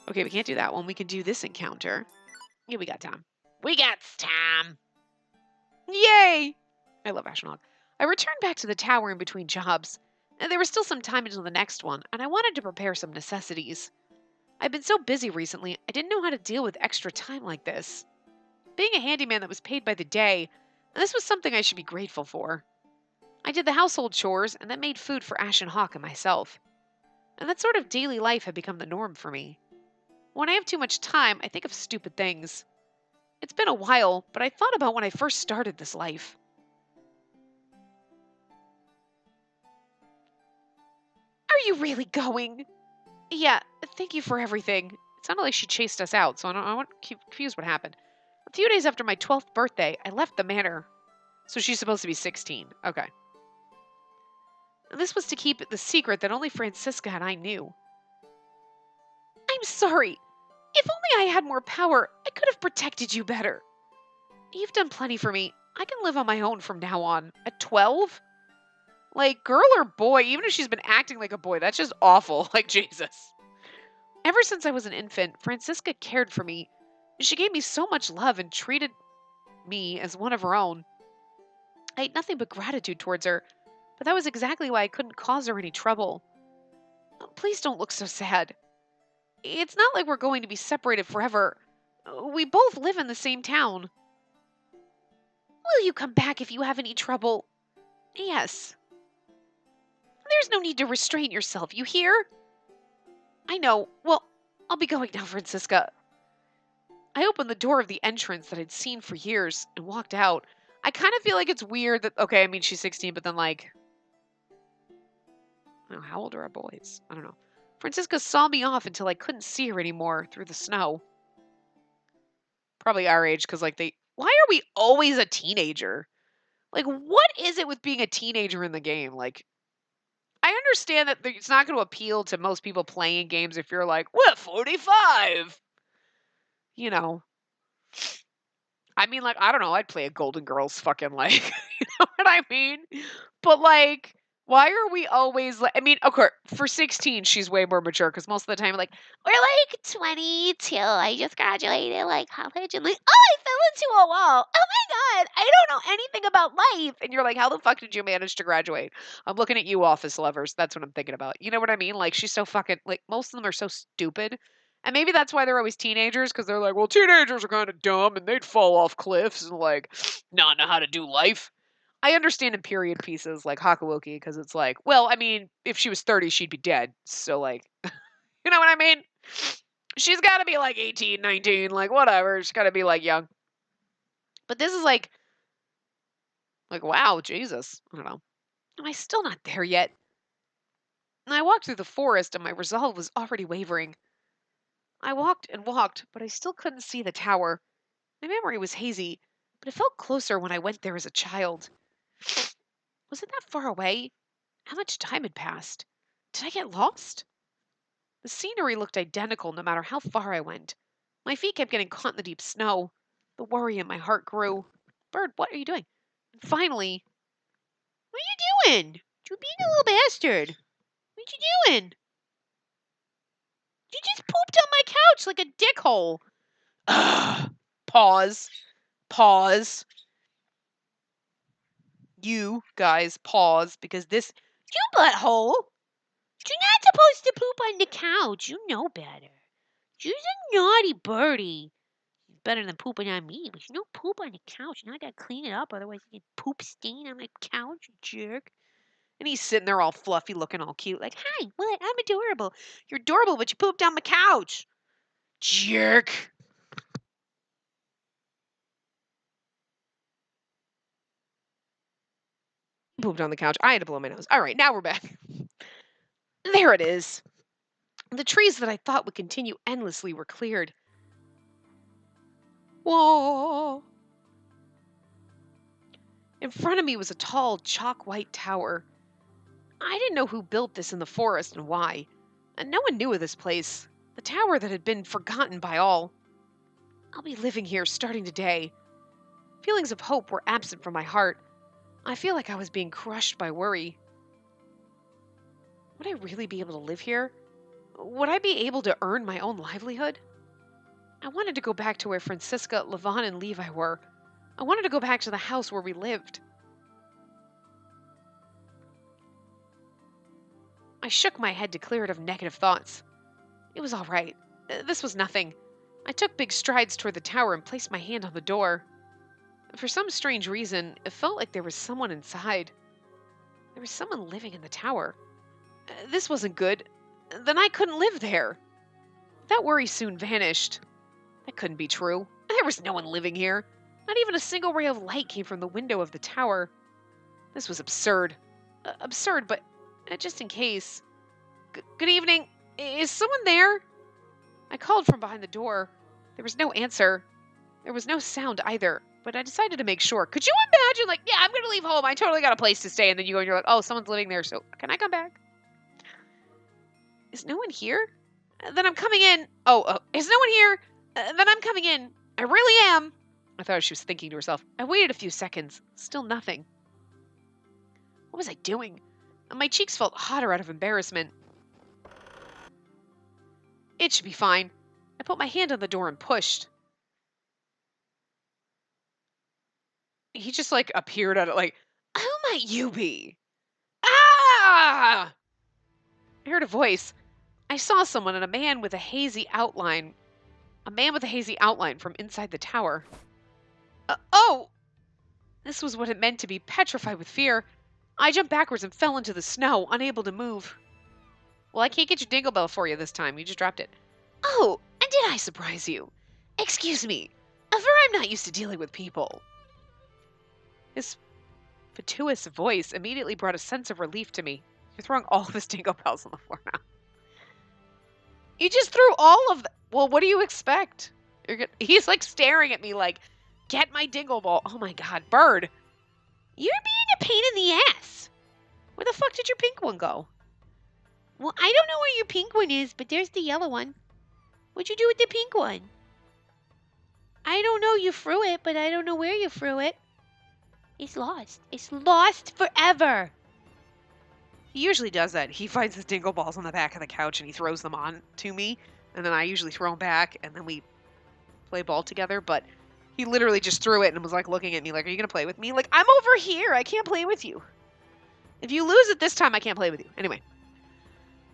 Okay, we can't do that one. We can do this encounter. Yeah, we got time. We got time. Yay! I love Ashen. I returned back to the tower in between jobs. And there was still some time until the next one, and I wanted to prepare some necessities. I've been so busy recently, I didn't know how to deal with extra time like this. Being a handyman that was paid by the day, this was something I should be grateful for. I did the household chores and then made food for Ashen Hawk and myself. And that sort of daily life had become the norm for me. When I have too much time, I think of stupid things. It's been a while, but I thought about when I first started this life. Are you really going? Yeah, thank you for everything. It sounded like she chased us out, so I want to confuse what happened. A few days after my 12th birthday, I left the manor. So she's supposed to be 16. Okay. And this was to keep it the secret that only Francisca and I knew. I'm sorry. If only I had more power, I could have protected you better. You've done plenty for me. I can live on my own from now on. At 12? Like, girl or boy, even if she's been acting like a boy, that's just awful. Like, Jesus. Ever since I was an infant, Francisca cared for me. She gave me so much love and treated me as one of her own. I had nothing but gratitude towards her, but that was exactly why I couldn't cause her any trouble. Please don't look so sad. It's not like we're going to be separated forever. We both live in the same town. Will you come back if you have any trouble? Yes. There's no need to restrain yourself, you hear? I know. Well, I'll be going now, Francisca. I opened the door of the entrance that I'd seen for years and walked out. I kind of feel like it's weird that, okay, I mean, she's 16, but then, like, I don't know, how old are our boys? I don't know. Francisca saw me off until I couldn't see her anymore through the snow. Probably our age, because like why are we always a teenager? Like, what is it with being a teenager in the game? Like, I understand that it's not going to appeal to most people playing games if you're like, we're 45. You know, I mean, like, I don't know. I'd play a Golden Girls fucking like, you know what I mean? But like, why are we always like, I mean, okay, for 16, she's way more mature because most of the time, like, We're like 22. I just graduated like college and like, oh, I fell into a wall. Oh my God. I don't know anything about life. and you're like, how the fuck did you manage to graduate? I'm looking at you, office lovers. That's what I'm thinking about. You know what I mean? Like, she's so fucking, like, most of them are so stupid. And maybe that's why they're always teenagers, because they're like, well, teenagers are kind of dumb and they'd fall off cliffs and, like, not know how to do life. I understand in period pieces like Hakuoki, because it's like, well, I mean, if she was 30, she'd be dead. So, like, you know what I mean? She's got to be like 18, 19, like, whatever. She's got to be, like, young. But this is like, wow, Jesus. I don't know. Am I still not there yet? And I walked through the forest and my resolve was already wavering. I walked and walked, but I still couldn't see the tower. My memory was hazy, but it felt closer when I went there as a child. Was it that far away? How much time had passed? Did I get lost? The scenery looked identical no matter how far I went. My feet kept getting caught in the deep snow. The worry in my heart grew. Bird, what are you doing? And finally, What are you doing? You being a little bastard. What you doing? You just pooped on my couch like a dickhole. Pause. Pause. You guys, pause, because this. You butthole. You're not supposed to poop on the couch. You know better. You're a naughty birdie. It's better than pooping on me, but you don't poop on the couch. Now I gotta clean it up, otherwise you get poop stain on my couch, you jerk. And he's sitting there all fluffy, looking all cute, like, Hi, what? I'm adorable. you're adorable, but you pooped on my couch. Jerk. Pooped on the couch. I had to blow my nose. All right, now we're back. There it is. The trees that I thought would continue endlessly were cleared. Whoa. In front of me was a tall, chalk white tower. I didn't know who built this in the forest and why, and no one knew of this place, the tower that had been forgotten by all. I'll be living here starting today. Feelings of hope were absent from my heart. I feel like I was being crushed by worry. Would I really be able to live here? Would I be able to earn my own livelihood? I wanted to go back to where Francisca, Levon, and Levi were. I wanted to go back to the house where we lived. I shook my head to clear it of negative thoughts. It was all right. This was nothing. I took big strides toward the tower and placed my hand on the door. For some strange reason, it felt like there was someone inside. There was someone living in the tower. This wasn't good. Then I couldn't live there. That worry soon vanished. That couldn't be true. There was no one living here. Not even a single ray of light came from the window of the tower. This was absurd. Absurd, but just in case. Good evening. Is someone there? I called from behind the door. There was no answer. There was no sound either, but I decided to make sure. Could you imagine, like, yeah, I'm going to leave home. I totally got a place to stay. And then you go and you're like, oh, someone's living there, so can I come back? Is no one here? Then I'm coming in. Oh, is no one here? Then I'm coming in. I really am. I thought she was thinking to herself. I waited a few seconds. Still nothing. What was I doing? My cheeks felt hotter out of embarrassment. It should be fine. I put my hand on the door and pushed. He just, like, appeared at it like, who might you be? Ah! I heard a voice. I saw someone and a man with a hazy outline. A man with a hazy outline from inside the tower. Oh! This was what it meant to be petrified with fear. I jumped backwards and fell into the snow, unable to move. Well, I can't get your dingle bell for you this time. You just dropped it. Oh, and did I surprise you? Excuse me, for I'm not used to dealing with people. His fatuous voice immediately brought a sense of relief to me. You're throwing all of his dingle bells on the floor now. You just threw all of them. Well, what do you expect? He's like staring at me like, get my dingle ball. Oh my god, bird. You're being a pain in the ass. Where the fuck did your pink one go? Well, I don't know where your pink one is, but there's the yellow one. What'd you do with the pink one? I don't know. You threw it, but I don't know where you threw it. It's lost. It's lost forever. He usually does that. He finds his dingle balls on the back of the couch and he throws them on to me. And then I usually throw them back and then we play ball together. But he literally just threw it and was like looking at me like, are you going to play with me? Like, I'm over here. I can't play with you. If you lose it this time, I can't play with you. Anyway,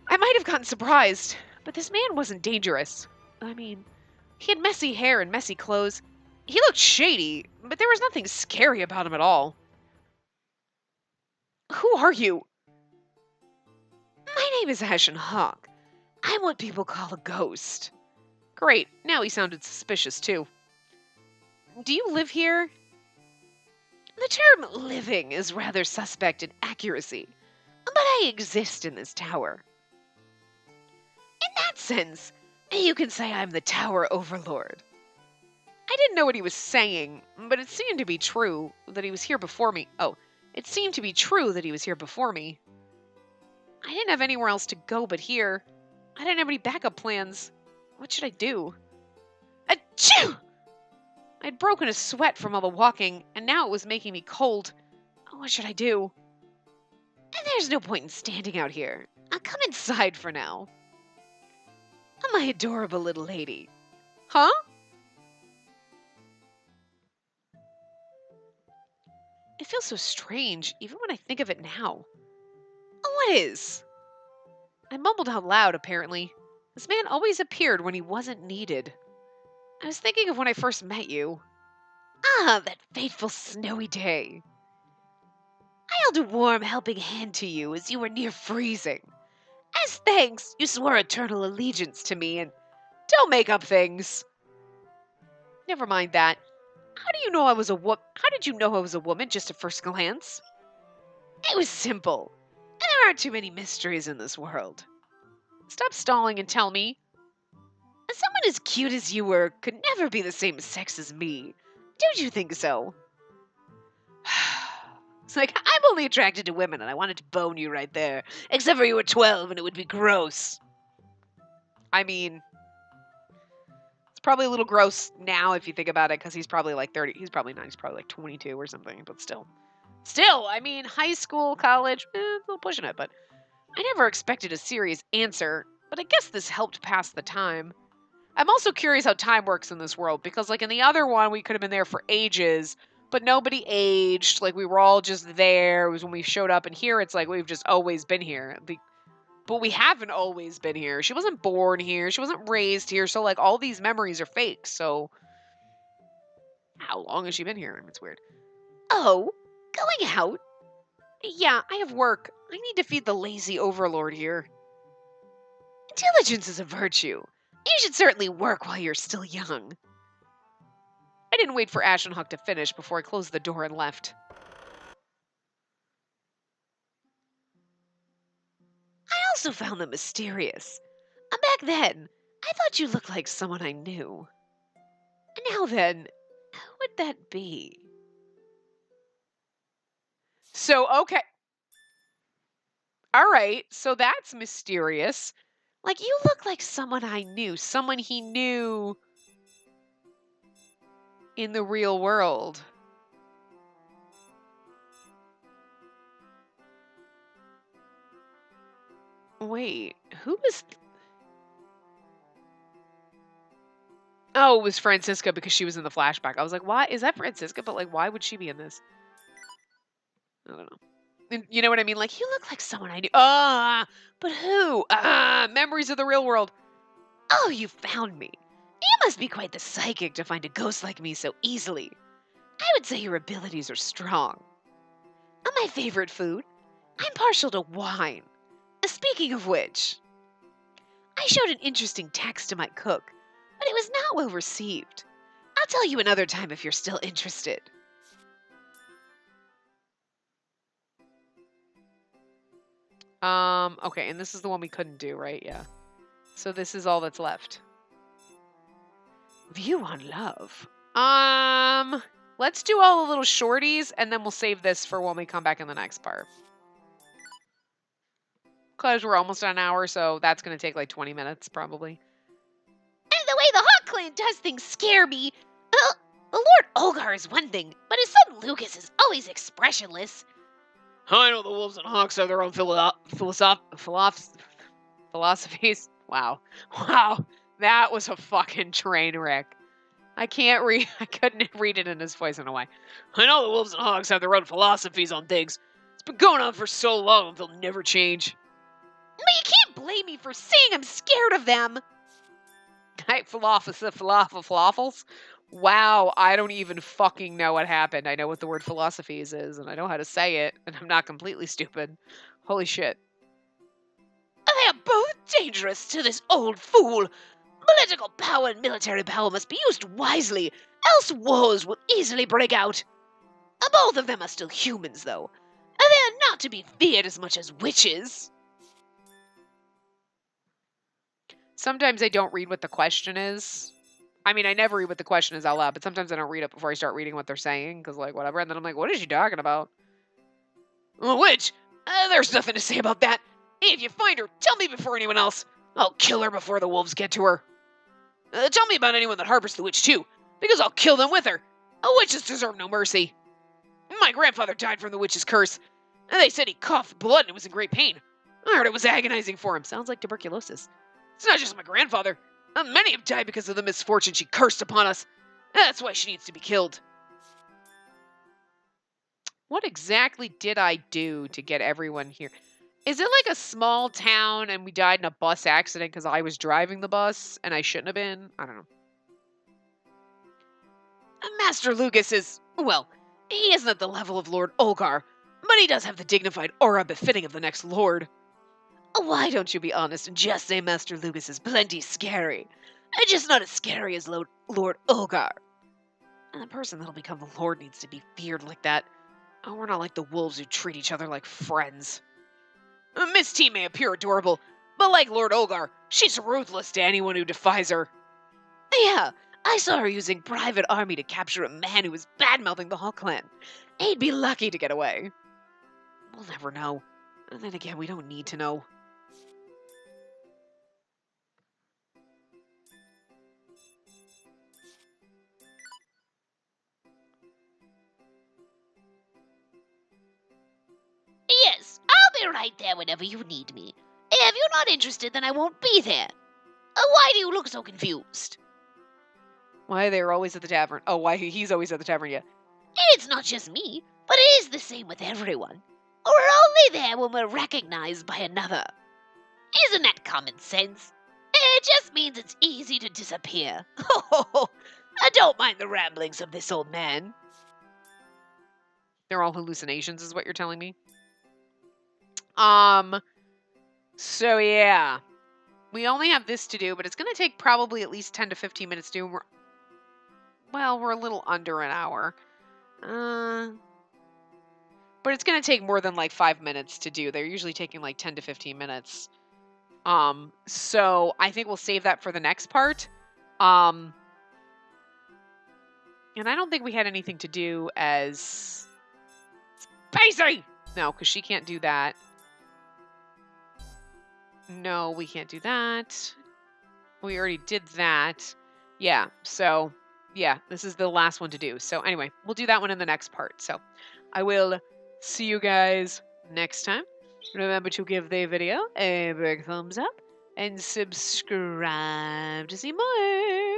I might have gotten surprised, but this man wasn't dangerous. I mean, he had messy hair and messy clothes. He looked shady, but there was nothing scary about him at all. Who are you? My name is Ashen. I'm what people call a ghost. Great, now he sounded suspicious too. Do you live here? The term living is rather suspect in accuracy, but I exist in this tower. In that sense, you can say I'm the tower overlord. I didn't know what he was saying, but it seemed to be true that he was here before me. Oh, it seemed to be true that he was here before me. I didn't have anywhere else to go but here. I didn't have any backup plans. What should I do? Achoo! I'd broken a sweat from all the walking, and now it was making me cold. What should I do? And there's no point in standing out here. I'll come inside for now. My adorable little lady. Huh? It feels so strange, even when I think of it now. What is? I mumbled out loud, apparently. This man always appeared when he wasn't needed. I was thinking of when I first met you. Ah, that fateful snowy day. I held a warm helping hand to you as you were near freezing. As thanks, you swore eternal allegiance to me and don't make up things. Never mind that. How did you know I was a woman just at first glance? It was simple. And there aren't too many mysteries in this world. Stop stalling and tell me. Someone as cute as you were could never be the same sex as me. Don't you think so? It's like, I'm only attracted to women and I wanted to bone you right there. Except for you were 12 and it would be gross. I mean, it's probably a little gross now if you think about it because he's probably like 30. He's probably not. He's probably like 22 or something, but still. Still, I mean, high school, college, a little pushing it, but I never expected a serious answer, but I guess this helped pass the time. I'm also curious how time works in this world, because like in the other one, we could have been there for ages, but nobody aged. Like we were all just there. It was when we showed up, and here it's like we've just always been here. But we haven't always been here. She wasn't born here. She wasn't raised here. So like all these memories are fake. So how long has she been here? It's weird. Oh, going out? Yeah, I have work. I need to feed the lazy overlord here. Diligence is a virtue. You should certainly work while you're still young. I didn't wait for Ashen to finish before I closed the door and left. I also found them mysterious. Back then, I thought you looked like someone I knew. Now then, who would that be? So, okay. All right, so that's mysterious. Like, you look like someone I knew, someone he knew in the real world. Wait, who was... Oh, it was Francisca because she was in the flashback. I was like, why? Is that Francisca? But, like, why would she be in this? I don't know. And you know what I mean? Like, you look like someone I knew. But who? Memories of the real world. Oh, you found me. You must be quite the psychic to find a ghost like me so easily. I would say your abilities are strong. My favorite food? I'm partial to wine. Speaking of which, I showed an interesting text to my cook, but it was not well received. I'll tell you another time if you're still interested. Okay, and this is the one we couldn't do, right? Yeah. So this is all that's left. View on love. Let's do all the little shorties, and then we'll save this for when we come back in the next part. Because we're almost at an hour, so that's going to take like 20 minutes, probably. And the way the Hawk Clan does things scare me. Lord Olgar is one thing, but his son Lucas is always expressionless. I know the wolves and hawks have their own philosophies. Wow. Wow. That was a fucking train wreck. I couldn't read it in his voice in a way. I know the wolves and hawks have their own philosophies on things. It's been going on for so long, they'll never change. But you can't blame me for saying I'm scared of them. Falafels? Wow, I don't even fucking know what happened. I know what the word philosophies is, and I know how to say it, and I'm not completely stupid. Holy shit. They are both dangerous to this old fool. Political power and military power must be used wisely, else wars will easily break out. Both of them are still humans, though. They are not to be feared as much as witches. Sometimes I don't read what the question is. I mean, I never read what the question is out loud, but sometimes I don't read it before I start reading what they're saying, because, like, whatever. And then I'm like, what is she talking about? Witch? There's nothing to say about that. If you find her, tell me before anyone else. I'll kill her before the wolves get to her. Tell me about anyone that harbors the witch, too, because I'll kill them with her. Witches deserve no mercy. My grandfather died from the witch's curse, and they said he coughed blood and was in great pain. I heard it was agonizing for him. Sounds like tuberculosis. It's not just my grandfather. Many have died because of the misfortune she cursed upon us. That's why she needs to be killed. What exactly did I do to get everyone here? Is it like a small town and we died in a bus accident because I was driving the bus and I shouldn't have been? I don't know. Master Lucas is, well, he isn't at the level of Lord Olgar, but he does have the dignified aura befitting of the next lord. Why don't you be honest and just say Master Lucas is plenty scary? Just not as scary as Lord Olgar. The person that'll become the lord needs to be feared like that. We're not like the wolves who treat each other like friends. Miss T may appear adorable, but like Lord Olgar, she's ruthless to anyone who defies her. Yeah, I saw her using private army to capture a man who was bad-mouthing the Hawk Clan. He'd be lucky to get away. We'll never know. And then again, we don't need to know. Yes, I'll be right there whenever you need me. If you're not interested, then I won't be there. Why do you look so confused? Why they're always at the tavern. Oh, why he's always at the tavern, yeah. It's not just me, but it is the same with everyone. We're only there when we're recognized by another. Isn't that common sense? It just means it's easy to disappear. I don't mind the ramblings of this old man. They're all hallucinations, is what you're telling me? So yeah. We only have this to do, but it's going to take probably at least 10 to 15 minutes to do. We're a little under an hour. But it's going to take more than like 5 minutes to do. They're usually taking like 10 to 15 minutes. So I think we'll save that for the next part. And I don't think we had anything to do as Spacey! No, because she can't do that. No, we can't do that. We already did that. Yeah, so, yeah, this is the last one to do. So anyway, we'll do that one in the next part. So I will see you guys next time. Remember to give the video a big thumbs up and subscribe to see more.